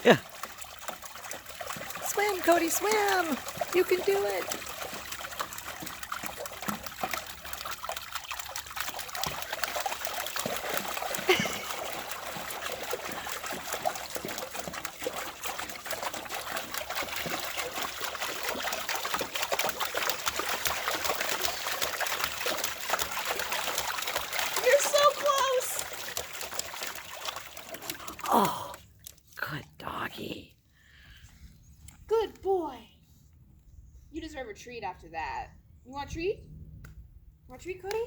Yeah. Swim, Cody, swim! You can do it! You're so close! Oh, good doggy. Good boy. You deserve a treat after that. You want a treat? Want a treat, Cody?